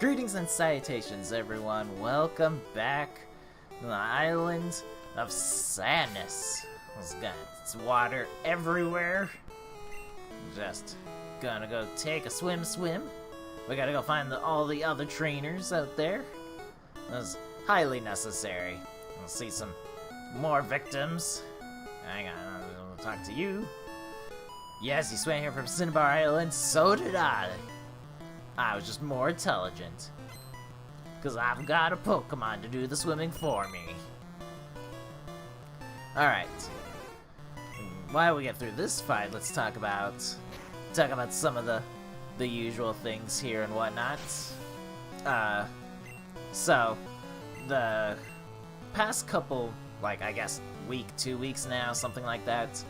Greetings and salutations, everyone. Welcome back to the island of sadness. It's got water everywhere. Just gonna go take a swim. We gotta go find all the other trainers out there. That's highly necessary. We'll see some more victims. Hang on, I'll talk to you. Yes, you swam here from Cinnabar Island. So did I. I was just more intelligent. Because I've got a Pokémon to do the swimming for me. Alright. While we get through this fight, let's talk about some of the usual things here and whatnot. So, the past couple, like, I guess, week, 2 weeks now, something like that,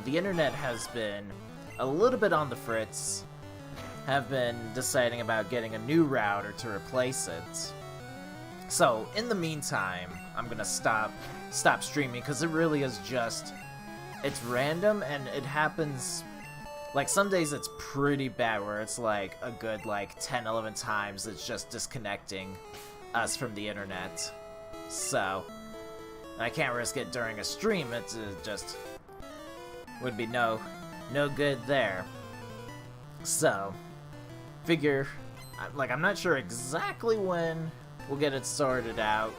the internet has been a little bit on the fritz. Have been deciding about getting a new router to replace it. So, in the meantime, I'm gonna stop streaming, because it really is just, it's random, and it happens, like, some days it's pretty bad, where it's like a good, like, 10, 11 times it's just disconnecting us from the internet. So, I can't risk it during a stream. It just would be no good there. So, figure, like, I'm not sure exactly when we'll get it sorted out,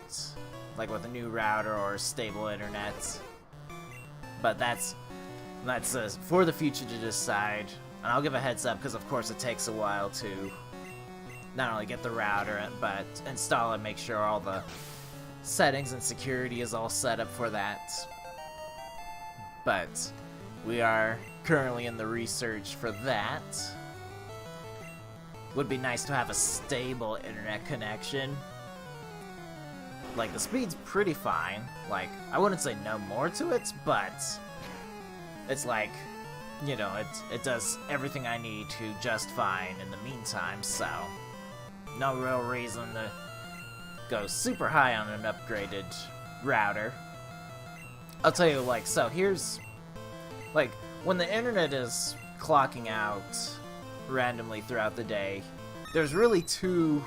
like with a new router or stable internet, but that's for the future to decide. And I'll give a heads up, because of course it takes a while to not only get the router, but install it, make sure all the settings and security is all set up for that. But we are currently in the research for that. Would be nice to have a stable internet connection. Like, the speed's pretty fine. Like, I wouldn't say no more to it, but it's like, you know, it does everything I need to just fine in the meantime, so no real reason to go super high on an upgraded router. I'll tell you, like, so here's, like, when the internet is clocking out randomly throughout the day, there's really two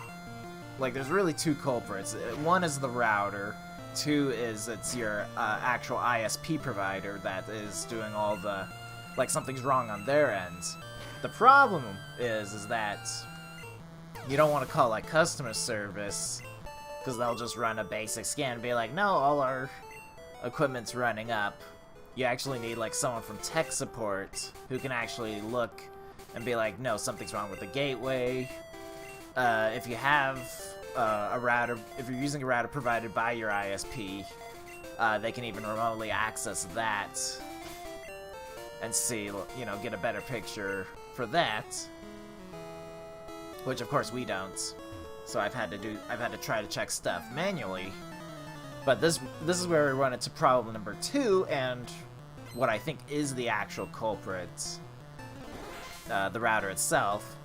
culprits. One is the router, two is it's your actual ISP provider that is doing all the, like, something's wrong on their end. The problem is that you don't want to call, like, customer service, because they'll just run a basic scan and be like, no, all our equipment's running up. You actually need, like, someone from tech support who can actually look and be like, no, something's wrong with the gateway. If you have a router, if you're using a router provided by your ISP, they can even remotely access that and see, you know, get a better picture for that. Which, of course, we don't. So I've had to try to check stuff manually. But this is where we run into problem number 2, and what I think is the actual culprit. The router itself.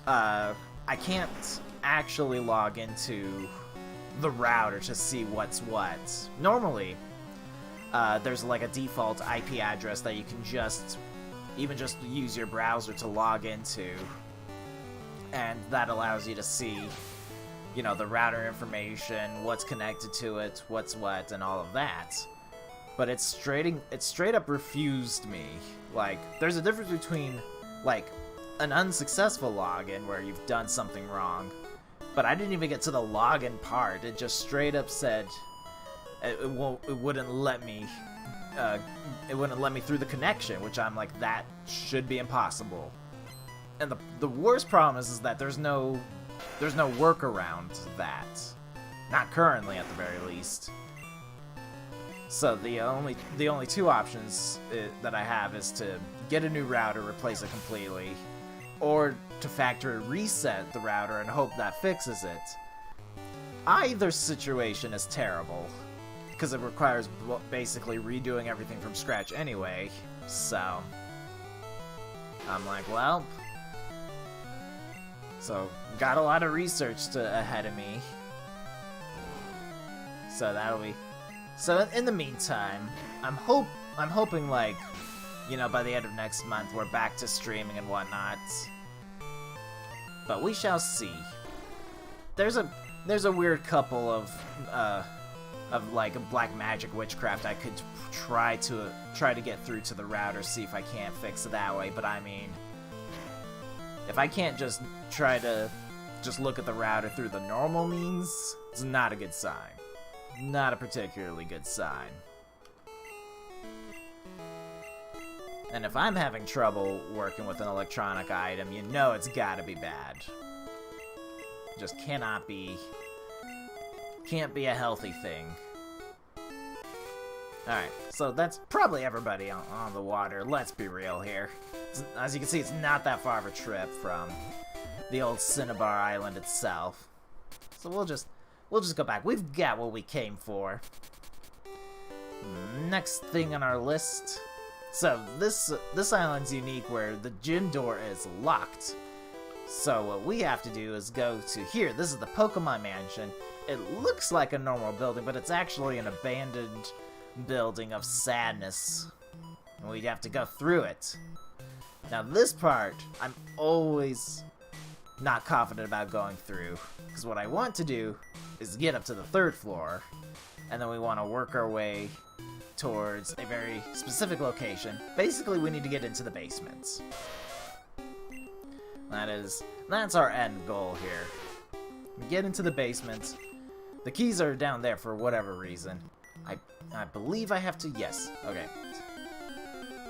I can't actually log into the router to see what's what. Normally, there's like a default IP address that you can just use your browser to log into, and that allows you to see, you know, the router information, what's connected to it, what's what, and all of that. But it straight up refused me. Like, there's a difference between, like, an unsuccessful login where you've done something wrong, but I didn't even get to the login part. It just straight up said it wouldn't let me through the connection, which I'm like, that should be impossible. And the worst problem is that there's no workaround that, not currently at the very least. So the only two options that I have is to get a new router, replace it completely, or to factory reset the router and hope that fixes it. Either situation is terrible, because it requires basically redoing everything from scratch anyway. So I'm like, well, so got a lot of research ahead of me. So that'll be. So in the meantime, I'm hoping, like, you know, by the end of next month we're back to streaming and whatnot. But we shall see. there's a weird couple of like black magic witchcraft I could try to get through to the router, see if I can't fix it that way. But I mean, if I can't just try to look at the router through the normal means, it's not a good sign. Not a particularly good sign. And if I'm having trouble working with an electronic item, you know it's gotta be bad. Just can't be a healthy thing. Alright, so that's probably everybody on the water, let's be real here. As you can see, it's not that far of a trip from the old Cinnabar Island itself. So we'll just go back. We've got what we came for. Next thing on our list. So this island's unique where the gym door is locked. So what we have to do is go to here. This is the Pokémon Mansion. It looks like a normal building, but it's actually an abandoned building of sadness. And we have to go through it. Now this part, I'm always not confident about going through, because what I want to do is get up to the 3rd floor, and then we want to work our way towards a very specific location. Basically, we need to get into the basement. That's our end goal here. We get into the basement. The keys are down there for whatever reason. I believe I have to, yes, okay.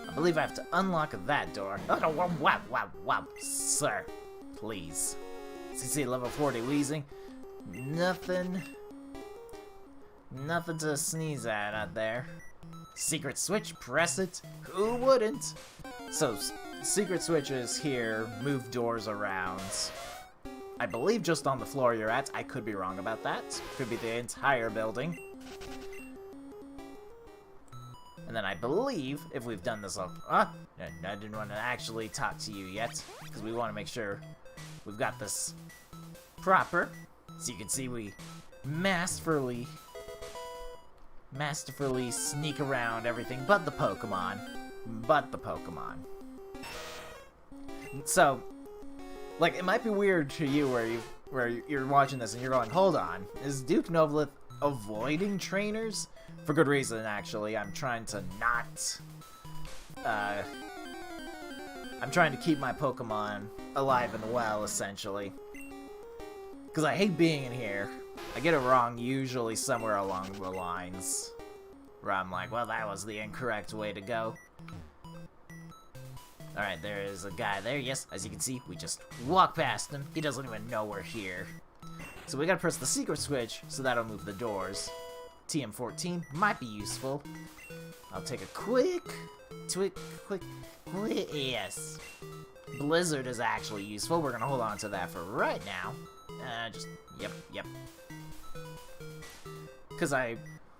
I believe I have to unlock that door. Oh, no, wow, sir. Please. CC level 40 wheezing. Nothing to sneeze at out there. Secret switch, press it. Who wouldn't? So, secret switches here move doors around. I believe just on the floor you're at. I could be wrong about that. Could be the entire building. And then I believe, if we've done this all... I didn't want to actually talk to you yet, because we want to make sure we've got this proper. So you can see we masterfully sneak around everything but the Pokemon. So, like, it might be weird to you where you're watching this and you're going, hold on, is Duke Novalith avoiding trainers? For good reason, actually. I'm trying to not... I'm trying to keep my Pokemon alive and well, essentially. Because I hate being in here. I get it wrong usually somewhere along the lines. Where I'm like, well, that was the incorrect way to go. Alright, there is a guy there. Yes, as you can see, we just walk past him. He doesn't even know we're here. So we gotta press the secret switch, so that'll move the doors. TM14 might be useful. I'll take a quick, yes. Blizzard is actually useful. We're gonna hold on to that for right now. Yep. Because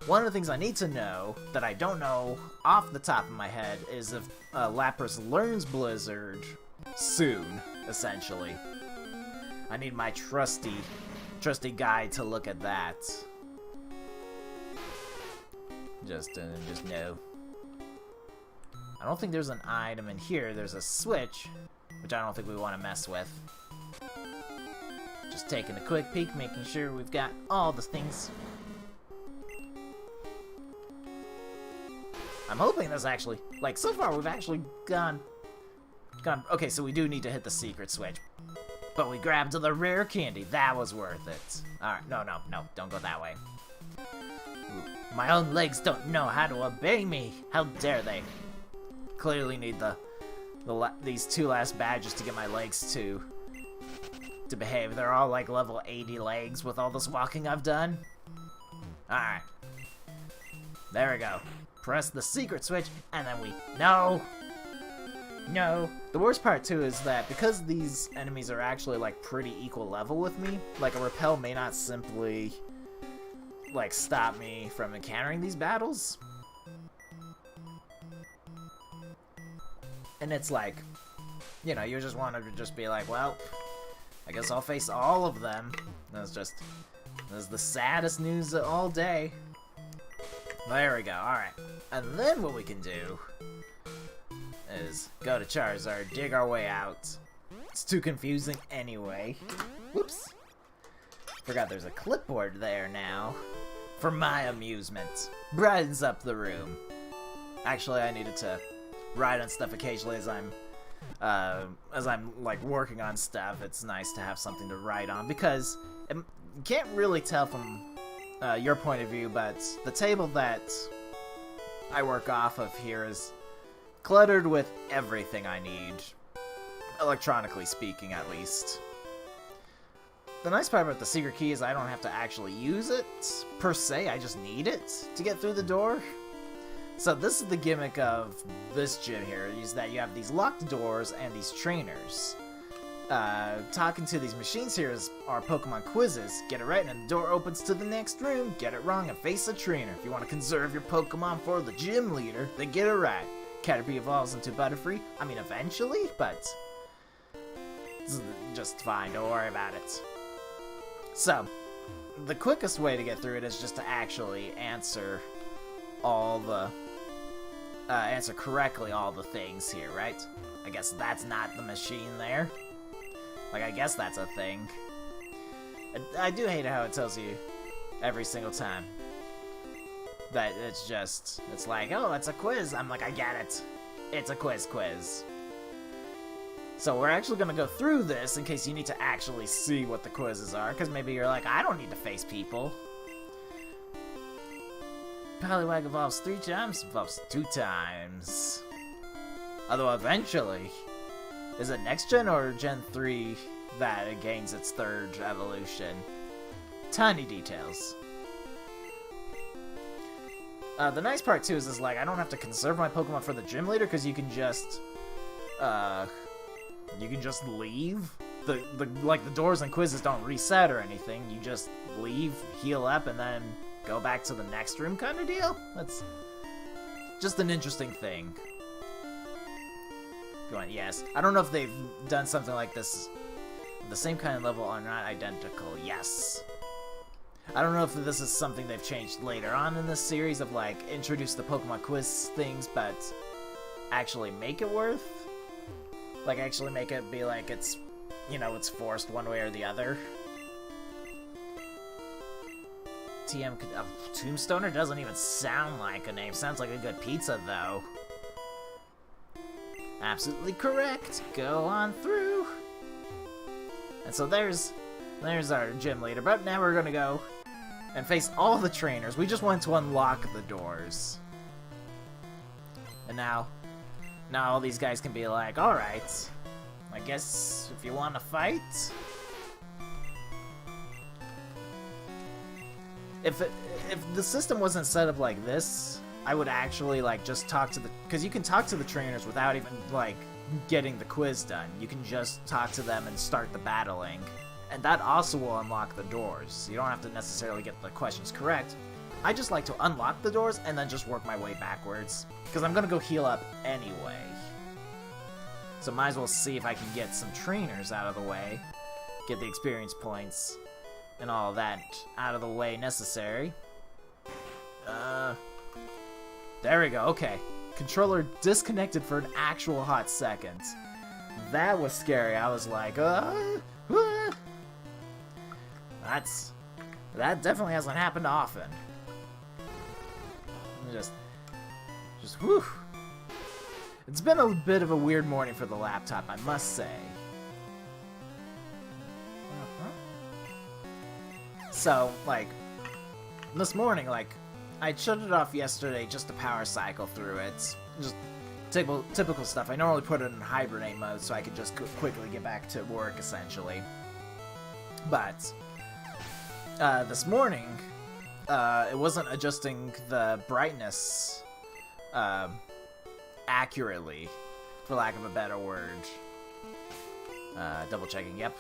one of the things I need to know that I don't know off the top of my head is if Lapras learns Blizzard soon, essentially. I need my trusty guide to look at that. Just no. I don't think there's an item in here. There's a switch, which I don't think we want to mess with. Just taking a quick peek, making sure we've got all the things. I'm hoping there's actually, like, so far we've actually gone. Okay, so we do need to hit the secret switch. But we grabbed the rare candy. That was worth it. Alright, no, don't go that way. Ooh, my own legs don't know how to obey me. How dare they? Clearly need these 2 last badges to get my legs to behave. They're all like level 80 legs with all this walking I've done. Alright. There we go. Press the secret switch, and then we... No! The worst part, too, is that because these enemies are actually, like, pretty equal level with me, like, a repel may not simply, like, stop me from encountering these battles. And it's like, you know, you just want to just be like, well, I guess I'll face all of them. That's the saddest news all day. There we go, alright. And then what we can do is go to Charizard, dig our way out. It's too confusing anyway. Whoops. Forgot there's a clipboard there now. For my amusement. Brightens up the room. Actually, I needed to write on stuff occasionally as I'm like working on stuff. It's nice to have something to write on because you can't really tell from your point of view, but the table that I work off of here is cluttered with everything I need, electronically speaking at least. The nice part about the secret key is I don't have to actually use it, per se, I just need it to get through the door. So this is the gimmick of this gym here, is that you have these locked doors and these trainers. Talking to these machines here are Pokemon quizzes. Get it right and the door opens to the next room. Get it wrong and face a trainer. If you want to conserve your Pokemon for the gym leader, then get it right. Caterpie evolves into Butterfree. I mean, eventually, but just fine, don't worry about it. So, the quickest way to get through it is just to actually answer answer correctly all the things here, right? I guess that's not the machine there. Like, I guess that's a thing. I do hate how it tells you every single time that it's like, oh, it's a quiz. I'm like, I get it. It's a quiz. So we're actually going to go through this in case you need to actually see what the quizzes are, because maybe you're like, I don't need to face people. Poliwag evolves 3 times, evolves 2 times. Although eventually, is it next gen or Gen 3 that it gains its 3rd evolution? Tiny details. The nice part too is like I don't have to conserve my Pokemon for the gym leader because you can just leave. The doors and quizzes don't reset or anything. You just leave, heal up, and then go back to the next room kind of deal. That's just an interesting thing. Go on, yes. I don't know if they've done something like this. The same kind of level are not identical. Yes. I don't know if this is something they've changed later on in this series of like introduce the Pokemon quiz things, but actually make it worth. Like actually make it be like it's, it's forced one way or the other. Tombstoner doesn't even sound like a name. Sounds like a good pizza though. Absolutely correct. Go on through. And so there's our gym leader. But now we're gonna go and face all the trainers. We just want to unlock the doors. And now all these guys can be like, alright, I guess if you want to fight. If the system wasn't set up like this, I would actually like just talk to because you can talk to the trainers without even like getting the quiz done. You can just talk to them and start the battling. And that also will unlock the doors. You don't have to necessarily get the questions correct. I just like to unlock the doors and then just work my way backwards. Because I'm going to go heal up anyway. So might as well see if I can get some trainers out of the way. Get the experience points and all that out of the way necessary. There we go, okay. Controller disconnected for an actual hot second. That was scary. I was like, That definitely hasn't happened often. Just whew. It's been a bit of a weird morning for the laptop, I must say. So, like, this morning, like, I shut it off yesterday just to power cycle through it. Just typical stuff. I normally put it in hibernate mode so I could just quickly get back to work, essentially. But this morning, it wasn't adjusting the brightness accurately, for lack of a better word. Double checking, yep.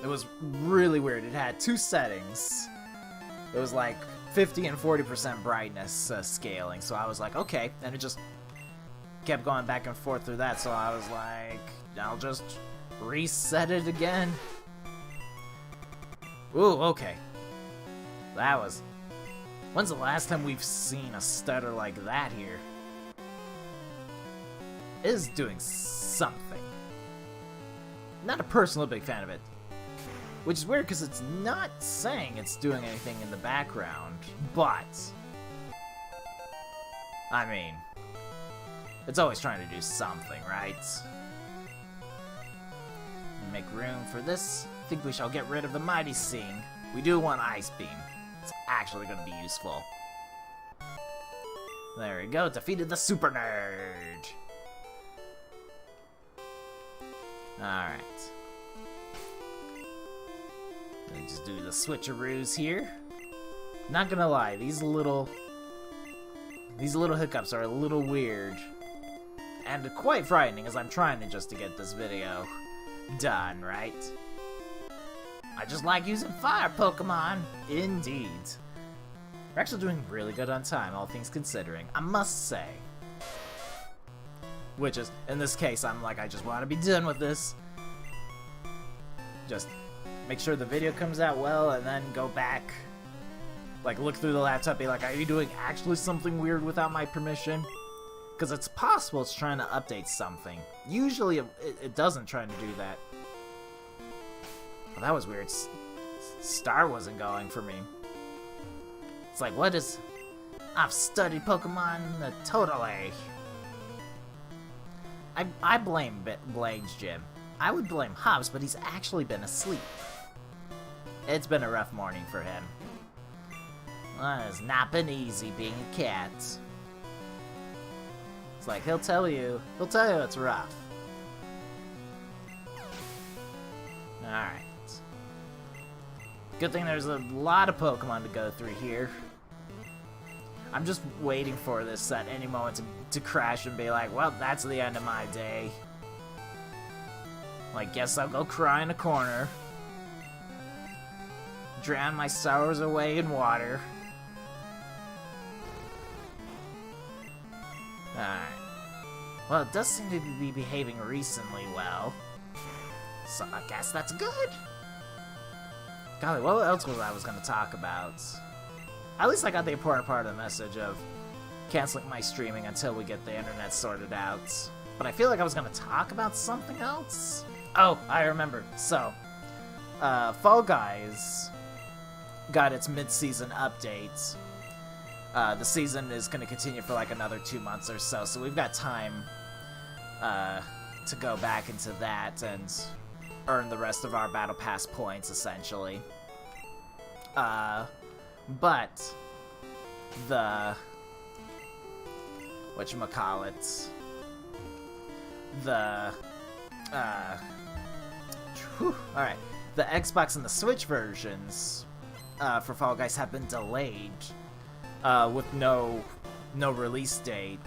It was really weird. It had 2 settings. It was like 50 and 40% brightness scaling, so I was like, okay, and it just kept going back and forth through that, so I was like, I'll just reset it again. Ooh, okay. That was... When's the last time we've seen a stutter like that here? It is doing something. Not a personal big fan of it. Which is weird because it's not saying it's doing anything in the background, but I mean, it's always trying to do something, right? Make room for this. I think we shall get rid of the Mighty Sing. We do want Ice Beam. It's actually going to be useful. There we go. Defeated the Super Nerd. Alright. Let me just do the switcheroos here. Not gonna lie, these little hiccups are a little weird. And quite frightening as I'm trying to get this video done, right? I just like using fire Pokemon. Indeed. We're actually doing really good on time, all things considering, I must say. Which is, in this case, I'm like, I just want to be done with this. Just make sure the video comes out well, and then go back. Like, look through the laptop, be like, are you doing actually something weird without my permission? Because it's possible it's trying to update something. Usually it doesn't try to do that. Well, that was weird. Star wasn't going for me. It's like, what is... I've studied Pokemon totally. I blame Blaine's gym. I would blame Hobbs, but he's actually been asleep. It's been a rough morning for him. Well, it's not been easy being a cat. It's like, he'll tell you it's rough. Alright. Good thing there's a lot of Pokemon to go through here. I'm just waiting for this at any moment to crash and be like, well, that's the end of my day. Like, guess I'll go cry in a corner. Drown my sorrows away in water. Alright. Well, it does seem to be behaving recently well. So I guess that's good. Golly, what else was I going to talk about? At least I got the important part of the message of canceling my streaming until we get the internet sorted out. But I feel like I was going to talk about something else. Oh, I remember. So, Fall Guys got its mid-season update. The season is going to continue for like another 2 months or so, so we've got time to go back into that and earn the rest of our Battle Pass points, essentially. But the whatchamacallit, alright, the Xbox and the Switch versions for Fall Guys have been delayed with no release date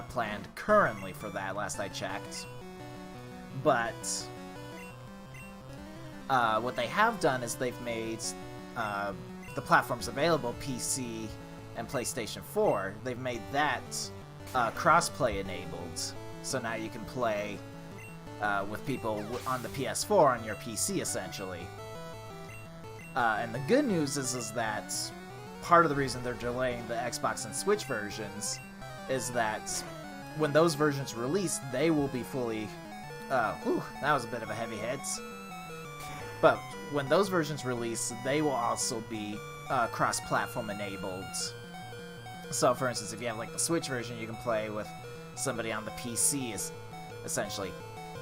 planned currently for that, last I checked. But what they have done is they've made the platforms available, PC and PlayStation 4, they've made that cross-play enabled. So now you can play with people on the PS4 on your PC, essentially. And the good news is that part of the reason they're delaying the Xbox and Switch versions is that when those versions release, they will be fully... that was a bit of a heavy hit. But when those versions release, they will also be cross-platform enabled. So, for instance, if you have like the Switch version, you can play with somebody on the PC. Is essentially,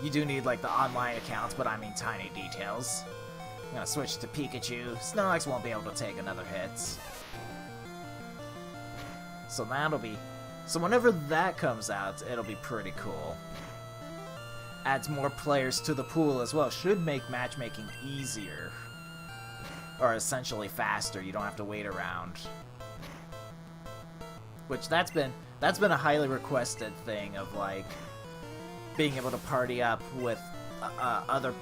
you do need like the online accounts, but I mean tiny details. I'm gonna switch to Pikachu. Snorlax won't be able to take another hit. So that'll be... So whenever that comes out, it'll be pretty cool. Adds more players to the pool as well. Should make matchmaking easier. Or essentially faster. You don't have to wait around. Which that's been a highly requested thing of like being able to party up with other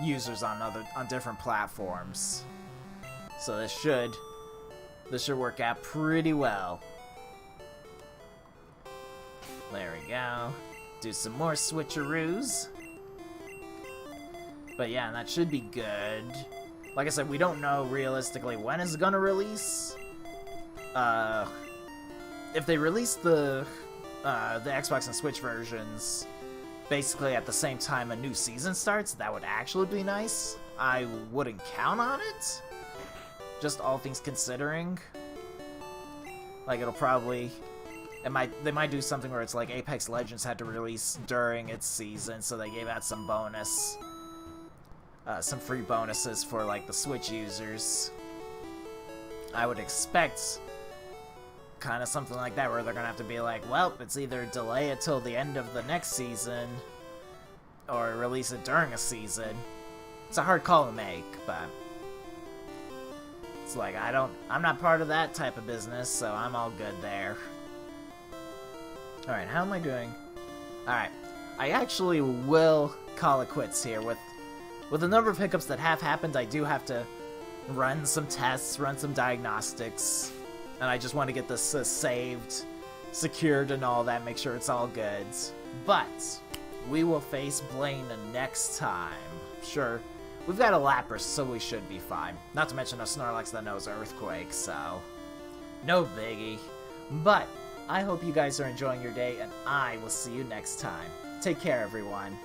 users on different platforms. So this should work out pretty well. There we go. Do some more switcheroos. But yeah, that should be good. Like I said, we don't know realistically when it's gonna release. If they release the Xbox and Switch versions basically at the same time a new season starts, that would actually be nice. I wouldn't count on it. Just all things considering. Like, it'll probably... They might do something where it's like Apex Legends had to release during its season, so they gave out some bonus, some free bonuses for like the Switch users. I would expect kind of something like that, where they're gonna have to be like, well, it's either delay it till the end of the next season, or release it during a season. It's a hard call to make, but it's like I'm not part of that type of business, so I'm all good there. Alright, how am I doing? Alright, I actually will call it quits here. With the number of hiccups that have happened, I do have to run some tests, run some diagnostics, and I just want to get this saved, secured and all that, make sure it's all good. But we will face Blaine next time. Sure, we've got a Lapras, so we should be fine. Not to mention a Snorlax that knows Earthquake, so no biggie. But I hope you guys are enjoying your day, and I will see you next time. Take care, everyone.